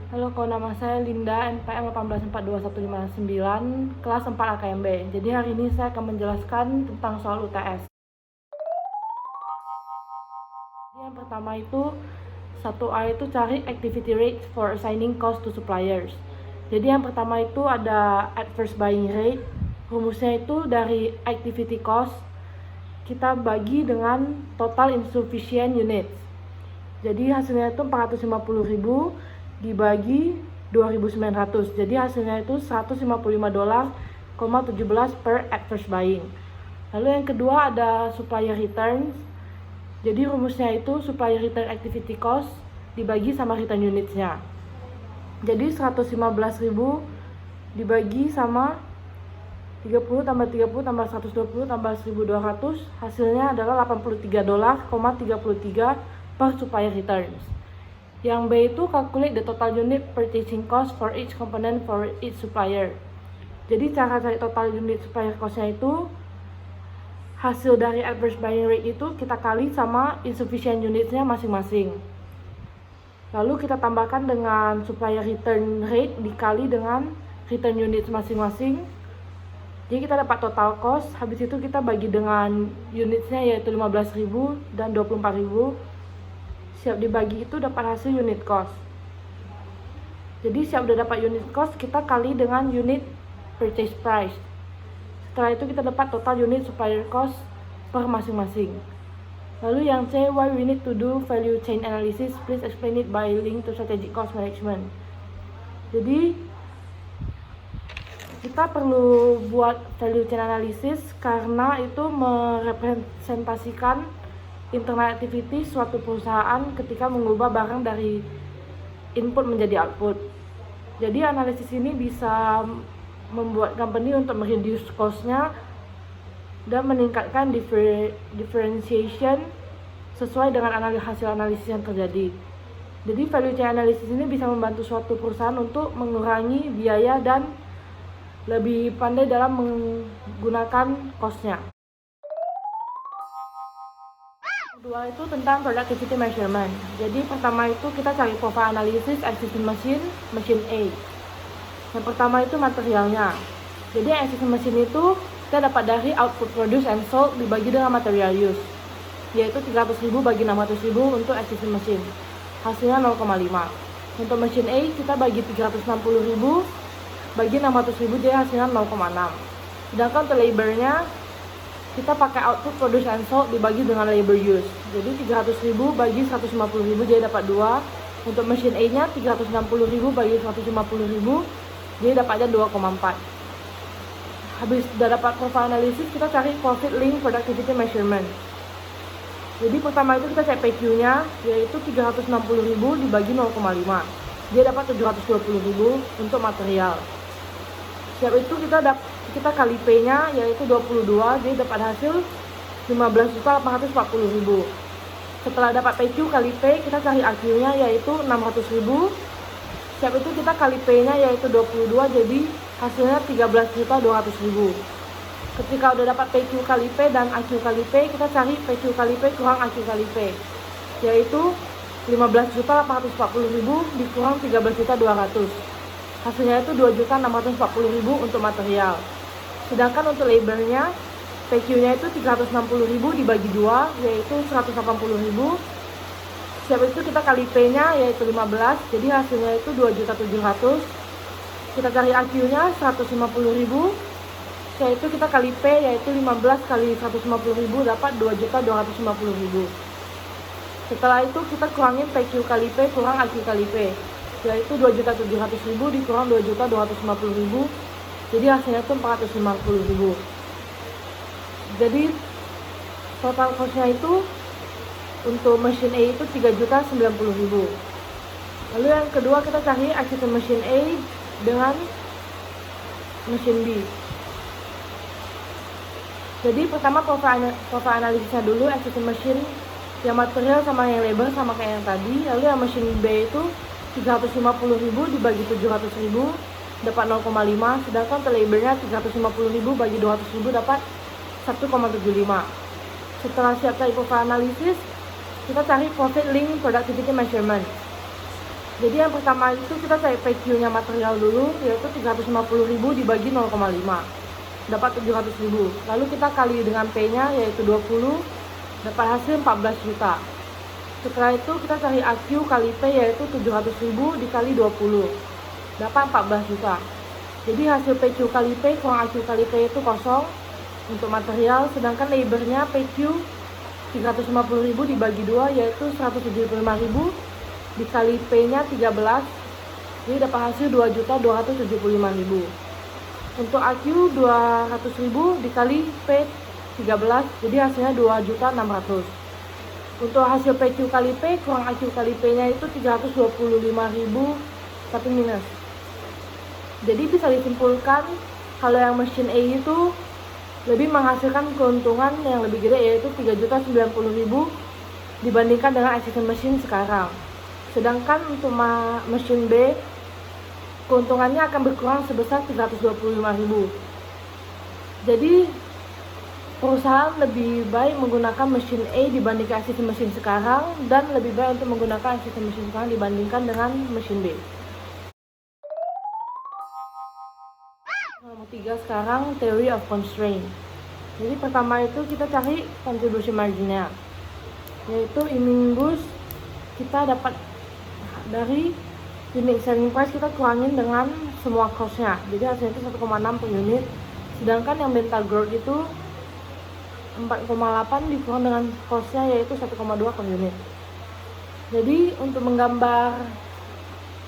Halo, nama saya Linda, NPM 18421159, kelas 4 AKMB. Jadi hari ini saya akan menjelaskan tentang soal UTS. Yang pertama itu 1A itu cari activity rate for assigning cost to suppliers. Jadi yang pertama itu ada adverse buying rate. Rumusnya itu dari activity cost kita bagi dengan total insufficient units. Jadi hasilnya itu 450.000 dibagi 2.900. Jadi hasilnya itu $155.17 per adverse buying. Lalu yang kedua ada supplier returns. Jadi rumusnya itu supplier return activity cost dibagi sama return unitsnya. Jadi 115.000 dibagi sama 30 tambah 30 tambah 120 tambah 1.200, hasilnya adalah $83.33 per supplier returns. Yang B itu calculate the total unit purchasing cost for each component for each supplier. Jadi cara cari total unit supplier costnya itu hasil dari adverse buying rate itu kita kali sama insufficient unitsnya masing-masing. Lalu kita tambahkan dengan supplier return rate dikali dengan return units masing-masing. Jadi kita dapat total cost, habis itu kita bagi dengan unitsnya yaitu 15.000 dan 24.000. Siap dibagi itu dapat hasil unit cost. Jadi siap udah dapat unit cost, kita kali dengan unit purchase price. Setelah itu kita dapat total unit supplier cost per masing-masing. Lalu yang C, why we need to do value chain analysis, please explain it by link to strategic cost management. Jadi kita perlu buat value chain analysis karena itu merepresentasikan internal activity suatu perusahaan ketika mengubah barang dari input menjadi output. Jadi analisis ini bisa membuat company untuk mereduce cost-nya dan meningkatkan differentiation sesuai dengan hasil analisis yang terjadi. Jadi value chain analysis ini bisa membantu suatu perusahaan untuk mengurangi biaya dan lebih pandai dalam menggunakan cost-nya. Kedua itu tentang productivity measurement. Jadi pertama itu kita cari profile analysis existing machine A. Yang pertama itu materialnya. Jadi existing machine itu kita dapat dari output produce and sold dibagi dengan material use, yaitu 300.000 bagi 600.000 untuk existing machine. Hasilnya 0,5. Untuk machine A kita bagi 360.000 bagi 600.000, jadi hasilnya 0,6. Sedangkan untuk labornya kita pakai output produce and sold dibagi dengan labor use. Jadi 300.000 bagi 150.000 jadi dapat 2. Untuk machine A nya 360.000 bagi 150.000 jadi dapatnya 2,4. Habis sudah dapat profile analysis, kita cari profit link productivity measurement. Jadi pertama itu kita cek PQ nya, yaitu 360.000 dibagi 0,5. Dia dapat 720.000 untuk material. Siap itu kita kali P nya yaitu 22, jadi dapat hasil 15.840.000. Setelah dapat PQ kali P, kita cari AQ nya yaitu 600.000. Siap itu kita kali P nya yaitu 22, jadi hasilnya 13.200.000. Ketika udah dapat PQ kali P dan AQ kali P, kita cari PQ kali P kurang AQ kali P, yaitu 15.840.000 dikurang 13.200. Hasilnya itu 2.640.000 untuk material. Sedangkan untuk labornya, PQ-nya itu 360.000 dibagi 2, yaitu 180.000. Siap itu kita kali P-nya yaitu 15, jadi hasilnya itu 2.700.000. Kita cari AQ-nya 150.000. Yaitu kita kali P yaitu 15 kali 150.000 dapat 2.250.000. Setelah itu kita kurangin PQ kali P kurang AQ kali P, yaitu 2.700.000 dikurang 2.250.000, jadi hasilnya itu 450.000. Jadi total cost-nya itu untuk mesin A itu 3.090.000. Lalu yang kedua kita cari existing mesin A dengan mesin B. Jadi pertama profile analisisnya dulu, existing machine yang material sama yang labor sama kayak yang tadi. Lalu yang mesin B itu 350.000 dibagi 700.000 dapat 0,5, sedangkan untuk labornya 350.000 bagi 200.000 dapat 1,75. Setelah siap cari profile analisis, kita cari profit link productivity measurement. Jadi yang pertama itu kita cari PQ-nya material dulu, yaitu 350.000 dibagi 0,5, dapat 700.000. Lalu kita kali dengan P-nya, yaitu 20, dapat hasil 14 juta. Setelah itu kita cari AQ kali P, yaitu 700.000 dikali 20, dapat 14 juta. Jadi hasil PQ kali P kurang AQ kali P itu kosong untuk material, sedangkan labornya PQ 350.000 dibagi 2, yaitu 175.000 dikali P-nya 13, jadi dapat hasil 2.275.000. Untuk AQ 200.000 dikali P 13, jadi hasilnya 2.600.000. Untuk hasil PQ kali P kurang AQ kali P-nya itu 325.000 tapi minus. Jadi bisa disimpulkan kalau yang mesin A itu lebih menghasilkan keuntungan yang lebih gede, yaitu 3.090.000 dibandingkan dengan existing mesin sekarang. Sedangkan untuk mesin B keuntungannya akan berkurang sebesar 325.000. Jadi perusahaan lebih baik menggunakan mesin A dibandingkan existing mesin sekarang, dan lebih baik untuk menggunakan existing mesin sekarang dibandingkan dengan mesin B. Nomor 3 sekarang, theory of constraint. Jadi pertama itu kita cari contribution marginnya, yaitu imbus kita dapat dari unit selling price, kita kurangin dengan semua costnya, jadi hasilnya itu 1,6 per unit. Sedangkan yang mental growth itu 4,8 dikurang dengan costnya, yaitu 1,2 per unit. Jadi untuk menggambar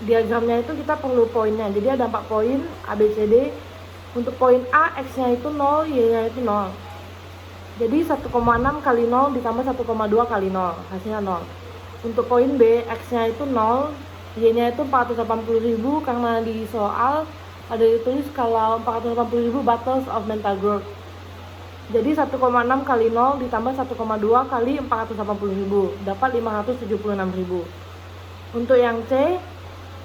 diagramnya itu kita perlu poinnya, jadi ada 4 poin ABCD. Untuk poin A, X-nya itu 0, Y-nya itu 0. Jadi 1,6 kali 0 ditambah 1,2 kali 0, hasilnya 0. Untuk poin B, X-nya itu 0, Y-nya itu 480.000, karena di soal ada ditulis kalau 480.000 battles of mental growth. Jadi 1,6 kali 0 ditambah 1,2 kali 480.000, dapat 576.000. Untuk yang C,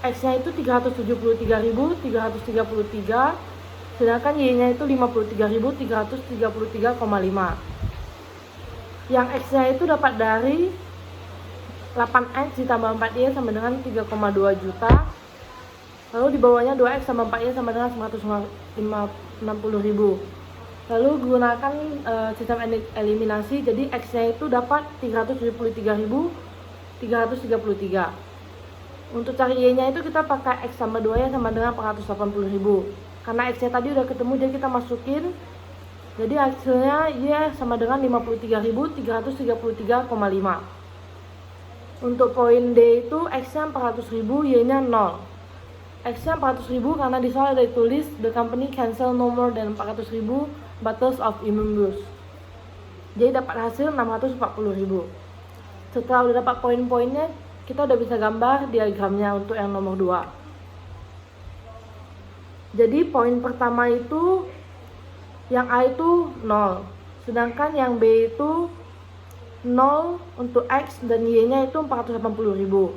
X-nya itu 373.333, sedangkan Y-nya itu 53.333,5. Yang X-nya itu dapat dari 8X ditambah 4Y sama dengan 3,2 juta. Lalu di bawahnya 2X tambah 4Y sama dengan 160.000. Lalu gunakan sistem eliminasi, jadi X-nya itu dapat 373.333. Untuk cari Y-nya itu kita pakai X tambah 2Y sama dengan 480.000. Karena X-nya tadi udah ketemu, jadi kita masukin. Jadi hasilnya Y sama dengan 53.333,5. Untuk poin D itu X-nya 400.000, Y-nya 0. X-nya 400.000 karena di soal ada tulis the company cancel no more than 400.000 battles of imbus. Jadi dapat hasil 640.000. Setelah udah dapat poin-poinnya, kita udah bisa gambar diagramnya untuk yang nomor 2. Jadi poin pertama itu yang A itu 0, sedangkan yang B itu 0 untuk X dan Y-nya itu 480.000.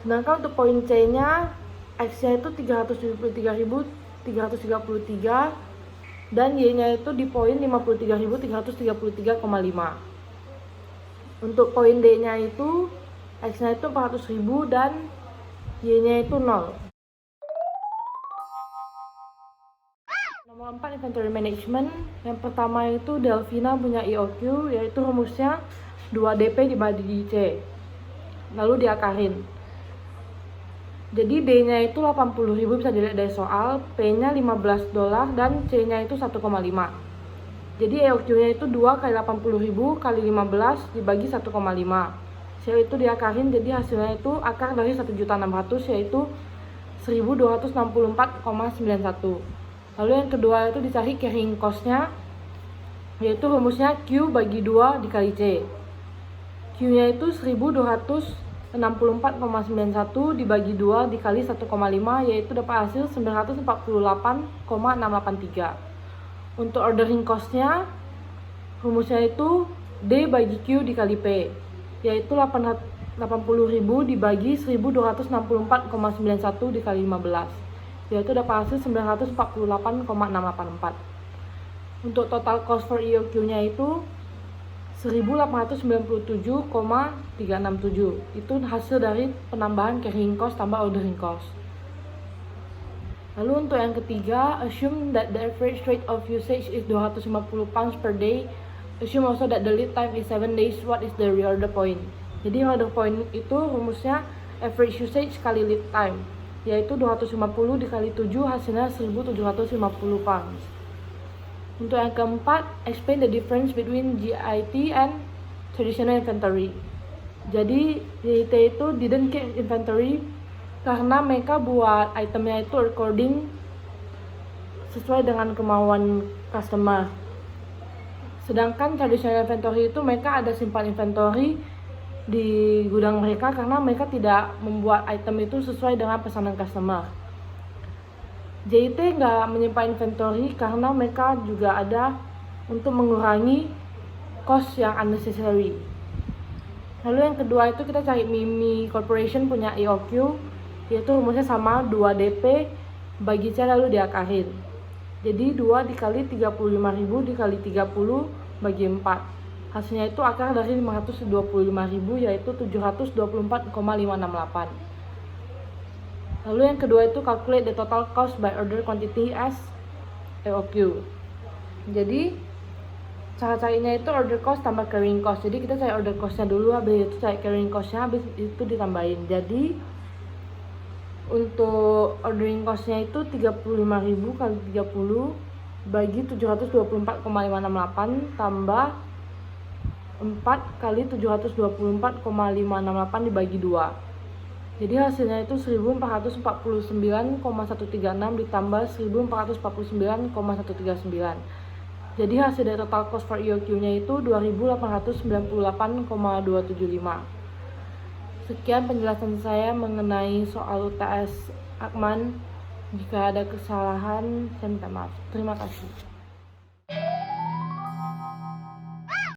Sedangkan untuk poin C-nya, X-nya itu 373.333 dan Y-nya itu di poin 53.333,5. Untuk poin D-nya itu X-nya itu 400.000 dan Y-nya itu 0. Nomor 4, inventory management. Yang pertama itu Delvina punya EOQ, yaitu rumusnya 2DP dibagi C, lalu diakarin. Jadi D-nya itu 80.000, bisa dilihat dari soal, P-nya $15 dan C-nya itu 1,5. Jadi EOQ-nya itu 2 kali 80.000 kali 15 dibagi 1,5. C itu diakarin, jadi hasilnya itu akar dari 1.600.000, yaitu 1.264,91. Lalu yang kedua itu dicari carrying cost-nya, yaitu rumusnya Q bagi 2 dikali C. Q-nya itu 1.264,91 dibagi 2 dikali 1,5, yaitu dapat hasil 948,683. Untuk ordering cost-nya, rumusnya itu D bagi Q dikali P, yaitu 80.000 dibagi 1.264,91 dikali 15. Yaitu dapat hasil 948,684. Untuk total cost for EOQ-nya itu 1.897,367. Itu hasil dari penambahan carrying cost tambah ordering cost. Lalu untuk yang ketiga, assume that the average rate of usage is 250 pounds per day. Assume also that the lead time is 7 days. What is the reorder point? Jadi reorder point itu rumusnya average usage kali lead time, yaitu 250 dikali 7 hasilnya 1.750 pounds. Untuk yang keempat, explain the difference between GIT and traditional inventory. Jadi GIT itu didn't keep inventory karena mereka buat itemnya itu recording sesuai dengan kemauan customer. Sedangkan traditional inventory itu mereka ada simpan inventory di gudang mereka karena mereka tidak membuat item itu sesuai dengan pesanan customer. JIT nggak menyimpan inventory karena mereka juga ada untuk mengurangi cost yang unnecessary. Lalu yang kedua itu kita cari Mimi Corporation punya EOQ, yaitu rumusnya sama 2DP bagi C lalu diakarin. Jadi 2 dikali 35.000 dikali 30 bagi 4. Hasilnya itu akar dari 525.000 yaitu 724,568. Lalu yang kedua itu calculate the total cost by order quantity as EOQ. Jadi cara carinya itu order cost tambah carrying cost. Jadi kita cari order costnya dulu, habis itu cari carrying costnya, habis itu ditambahin. Jadi untuk ordering costnya itu 35.000 kali 30 bagi 724,568 tambah 4 kali 724,568 dibagi 2. Jadi hasilnya itu 1449,136 ditambah 1449,139. Jadi hasil dari total cost for EOQ-nya itu 2.898,275. Sekian penjelasan saya mengenai soal UTS Akman. Jika ada kesalahan, saya minta maaf. Terima kasih.